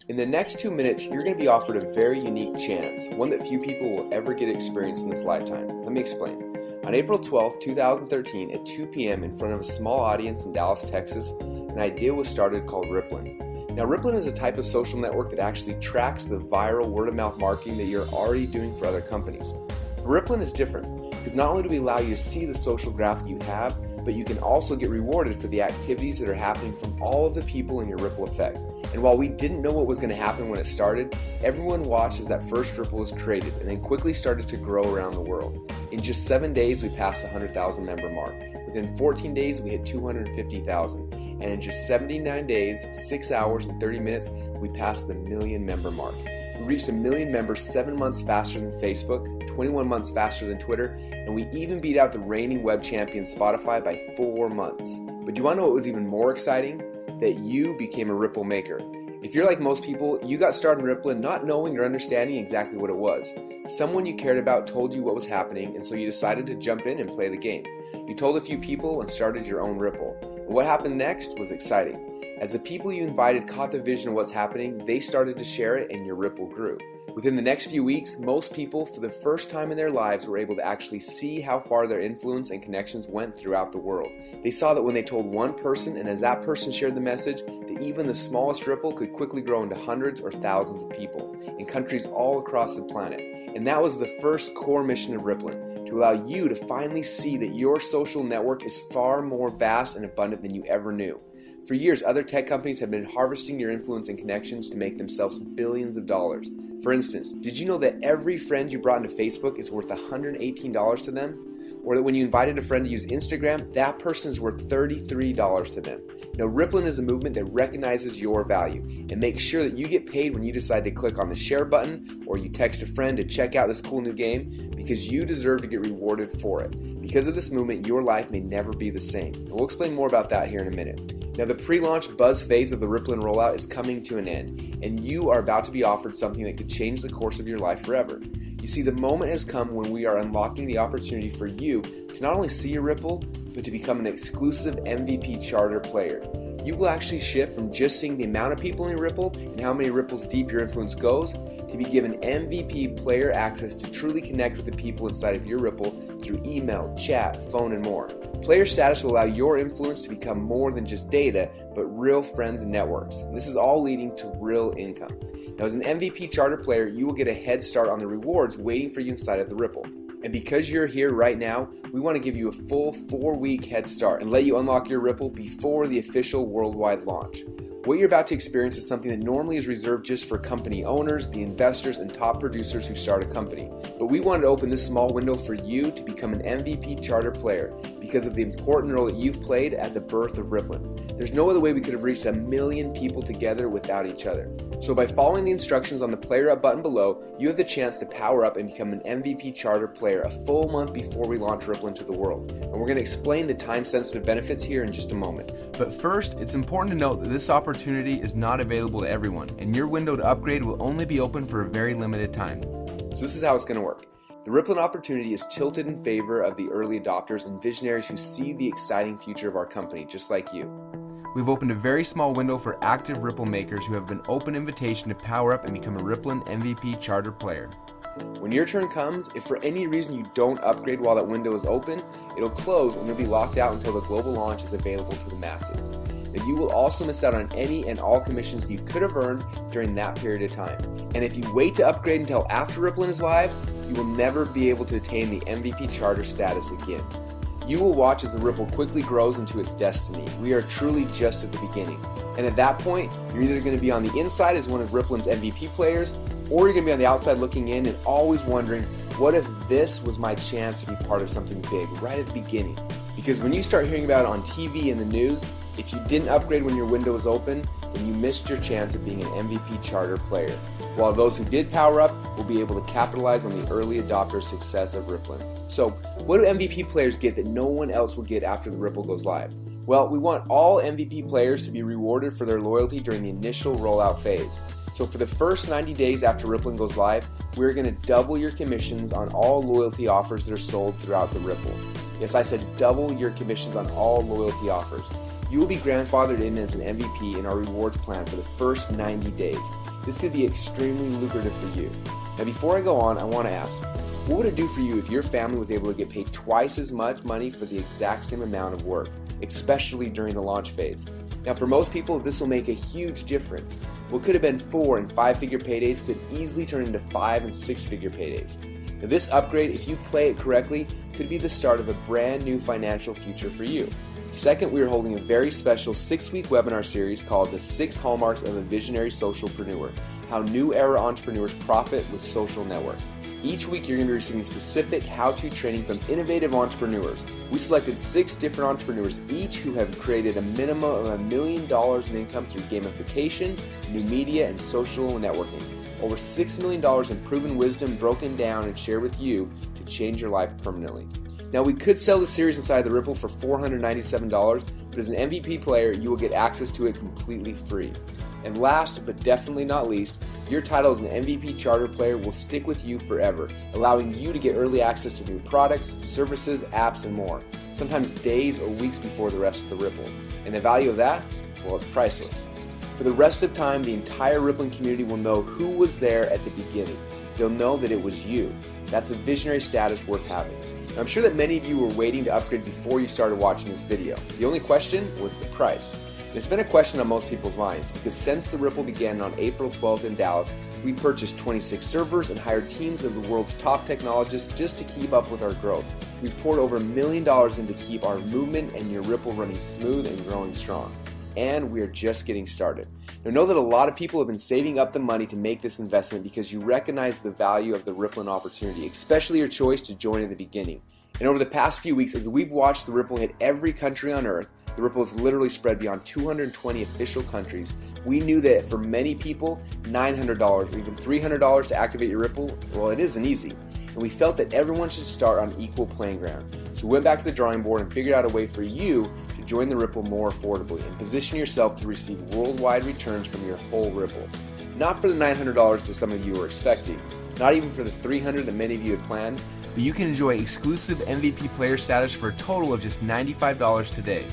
In the next 2 minutes, you're going to be offered a very unique chance, one that few people will ever get to experience in this lifetime. Let me explain. On April 12, 2013, at 2 p.m. in front of a small audience in Dallas, Texas, an idea was started called rippln. Now, rippln is a type of social network that actually tracks the viral word-of-mouth marketing that you're already doing for other companies. But rippln is different, because not only do we allow you to see the social graph that you have, but you can also get rewarded for the activities that are happening from all of the people in your ripple effect. And while we didn't know what was going to happen when it started, everyone watched as that first ripple was created and then quickly started to grow around the world. In just 7 days, we passed the 100,000 member mark. Within 14 days, we hit 250,000. And in just 79 days, 6 hours and 30 minutes, we passed the million member mark. We reached 1 million members 7 months faster than Facebook, 21 months faster than Twitter, and we even beat out the reigning web champion Spotify by 4 months. But do you want to know what was even more exciting? That you became a ripple maker. If you're like most people, you got started in rippln not knowing or understanding exactly what it was. Someone you cared about told you what was happening, and so you decided to jump in and play the game. You told a few people and started your own ripple. And what happened next was exciting. As the people you invited caught the vision of what's happening, they started to share it and your ripple grew. Within the next few weeks, most people, for the first time in their lives, were able to actually see how far their influence and connections went throughout the world. They saw that when they told one person, and as that person shared the message, that even the smallest ripple could quickly grow into hundreds or thousands of people in countries all across the planet. And that was the first core mission of rippln, to allow you to finally see that your social network is far more vast and abundant than you ever knew. For years, other tech companies have been harvesting your influence and connections to make themselves billions of dollars. For instance, did you know that every friend you brought into Facebook is worth $118 to them? Or that when you invited a friend to use Instagram, that person is worth $33 to them. Now, rippln is a movement that recognizes your value and makes sure that you get paid when you decide to click on the share button or you text a friend to check out this cool new game, because you deserve to get rewarded for it. Because of this movement, your life may never be the same. And we'll explain more about that here in a minute. Now, the pre-launch buzz phase of the rippln rollout is coming to an end, and you are about to be offered something that could change the course of your life forever. You see, the moment has come when we are unlocking the opportunity for you to not only see your ripple, but to become an exclusive MVP charter player. You will actually shift from just seeing the amount of people in your ripple and how many ripples deep your influence goes, to be given MVP player access to truly connect with the people inside of your ripple through email, chat, phone, and more. Player status will allow your influence to become more than just data, but real friends and networks. And this is all leading to real income. Now, as an MVP charter player, you will get a head start on the rewards waiting for you inside of the ripple. And because you're here right now, we want to give you a full 4-week head start and let you unlock your ripple before the official worldwide launch. What you're about to experience is something that normally is reserved just for company owners, the investors, and top producers who start a company. But we wanted to open this small window for you to become an MVP charter player because of the important role that you've played at the birth of rippln. There's no other way we could have reached 1 million people together without each other. So by following the instructions on the Player Up button below, you have the chance to power up and become an MVP charter player a full month before we launch rippln to the world. And we're going to explain the time-sensitive benefits here in just a moment. But first, it's important to note that this opportunity is not available to everyone, and your window to upgrade will only be open for a very limited time. So this is how it's going to work. The rippln opportunity is tilted in favor of the early adopters and visionaries who see the exciting future of our company, just like you. We've opened a very small window for active ripple makers who have an open invitation to power up and become a rippln MVP charter player. When your turn comes, if for any reason you don't upgrade while that window is open, it'll close and you'll be locked out until the global launch is available to the masses. Now, you will also miss out on any and all commissions you could have earned during that period of time. And if you wait to upgrade until after rippln is live, you will never be able to attain the MVP charter status again. You will watch as the ripple quickly grows into its destiny. We are truly just at the beginning. And at that point, you're either going to be on the inside as one of rippln's MVP players, or you're going to be on the outside looking in and always wondering, what if this was my chance to be part of something big right at the beginning? Because when you start hearing about it on TV and the news, if you didn't upgrade when your window was open, then you missed your chance of being an MVP charter player. While those who did power up will be able to capitalize on the early adopter success of rippln. So, what do MVP players get that no one else will get after the ripple goes live? Well, we want all MVP players to be rewarded for their loyalty during the initial rollout phase. So for the first 90 days after rippln goes live, we're going to double your commissions on all loyalty offers that are sold throughout the ripple. Yes, I said double your commissions on all loyalty offers. You will be grandfathered in as an MVP in our rewards plan for the first 90 days. this could be extremely lucrative for you. Now before I go on, I want to ask, what would it do for you if your family was able to get paid twice as much money for the exact same amount of work, especially during the launch phase? Now for most people, this will make a huge difference. What could have been 4- and 5-figure paydays could easily turn into 5- and 6-figure paydays. Now this upgrade, if you play it correctly, could be the start of a brand new financial future for you. Second, we are holding a very special 6-week webinar series called The 6 Hallmarks of a Visionary Socialpreneur: How New Era Entrepreneurs Profit with Social Networks. Each week you're going to be receiving specific how-to training from innovative entrepreneurs. We selected 6 different entrepreneurs, each who have created a minimum of $1 million in income through gamification, new media, and social networking. Over $6 million in proven wisdom broken down and shared with you to change your life permanently. Now we could sell the series inside the Ripple for $497, but as an MVP player, you will get access to it completely free. And last but definitely not least, your title as an MVP charter player will stick with you forever, allowing you to get early access to new products, services, apps, and more, sometimes days or weeks before the rest of the Ripple. And the value of that? Well, it's priceless. For the rest of time, the entire Rippling community will know who was there at the beginning. They'll know that it was you. That's a visionary status worth having. Now, I'm sure that many of you were waiting to upgrade before you started watching this video. The only question was the price. It's been a question on most people's minds because since the Ripple began on April 12th in Dallas, we purchased 26 servers and hired teams of the world's top technologists just to keep up with our growth. We poured over $1 million in to keep our movement and your Ripple running smooth and growing strong. And we are just getting started. Now know that a lot of people have been saving up the money to make this investment because you recognize the value of the Ripple opportunity, especially your choice to join in the beginning. And over the past few weeks, as we've watched the Ripple hit every country on earth, the Ripple has literally spread beyond 220 official countries. We knew that for many people, $900 or even $300 to activate your Ripple, well, it isn't easy. And we felt that everyone should start on equal playing ground. So we went back to the drawing board and figured out a way for you to join the Ripple more affordably and position yourself to receive worldwide returns from your whole Ripple. Not for the $900 that some of you were expecting, not even for the $300 that many of you had planned, but you can enjoy exclusive MVP player status for a total of just $95 today.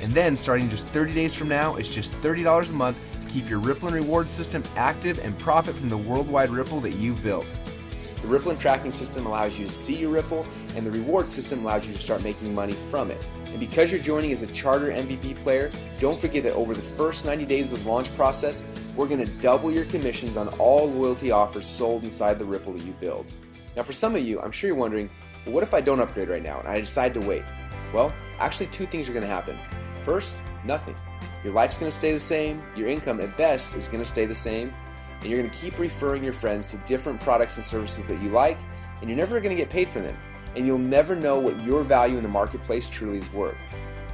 And then, starting just 30 days from now, it's just $30 a month to keep your rippln reward system active and profit from the worldwide Ripple that you've built. The rippln tracking system allows you to see your Ripple, and the reward system allows you to start making money from it. And because you're joining as a charter MVP player, don't forget that over the first 90 days of the launch process, we're going to double your commissions on all loyalty offers sold inside the Ripple that you build. Now for some of you, I'm sure you're wondering, well, what if I don't upgrade right now and I decide to wait? Well, actually 2 things are going to happen. First, nothing. Your life's going to stay the same, your income at best is going to stay the same, and you're going to keep referring your friends to different products and services that you like, and you're never going to get paid for them, and you'll never know what your value in the marketplace truly is worth.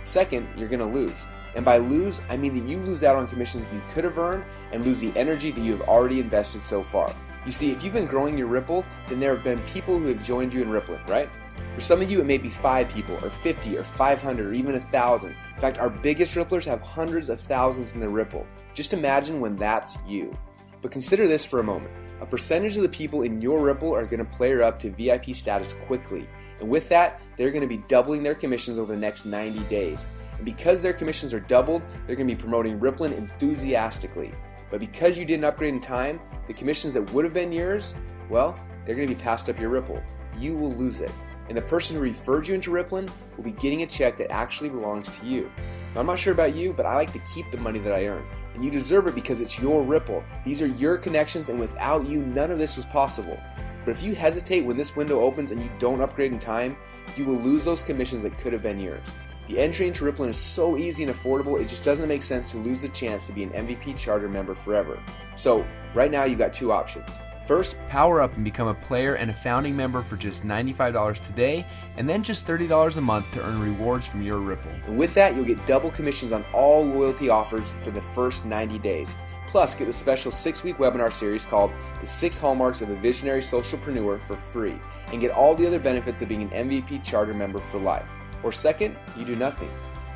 Second, you're going to lose. And by lose, I mean that you lose out on commissions you could have earned and lose the energy that you have already invested so far. You see, if you've been growing your Ripple, then there have been people who have joined you in Rippling, right? For some of you, it may be 5 people, or 50, or 500, or even 1,000. In fact, our biggest Ripplers have hundreds of thousands in their Ripple. Just imagine when that's you. But consider this for a moment. A percentage of the people in your Ripple are going to player up to VIP status quickly. And with that, they're going to be doubling their commissions over the next 90 days. And because their commissions are doubled, they're going to be promoting Rippling enthusiastically. But because you didn't upgrade in time, the commissions that would have been yours, well, they're going to be passed up your Ripple. You will lose it. And the person who referred you into Rippling will be getting a check that actually belongs to you. Now, I'm not sure about you, but I like to keep the money that I earn. And you deserve it because it's your Ripple. These are your connections, and without you, none of this was possible. But if you hesitate when this window opens and you don't upgrade in time, you will lose those commissions that could have been yours. The entry into Rippling is so easy and affordable, it just doesn't make sense to lose the chance to be an MVP charter member forever. So, right now you've got 2 options. First, power up and become a player and a founding member for just $95 today, and then just $30 a month to earn rewards from your Ripple. And with that, you'll get double commissions on all loyalty offers for the first 90 days. Plus, get the special 6-week webinar series called The 6 Hallmarks of a Visionary Socialpreneur for free, and get all the other benefits of being an MVP charter member for life. Or second, you do nothing.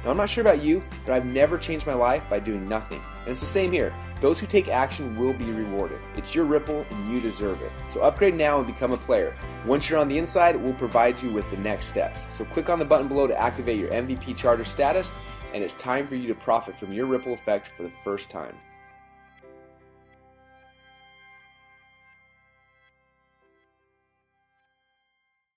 Now, I'm not sure about you, but I've never changed my life by doing nothing. And it's the same here. Those who take action will be rewarded. It's your Ripple and you deserve it. So upgrade now and become a player. Once you're on the inside, we'll provide you with the next steps. So click on the button below to activate your MVP charter status, and it's time for you to profit from your Ripple effect for the first time.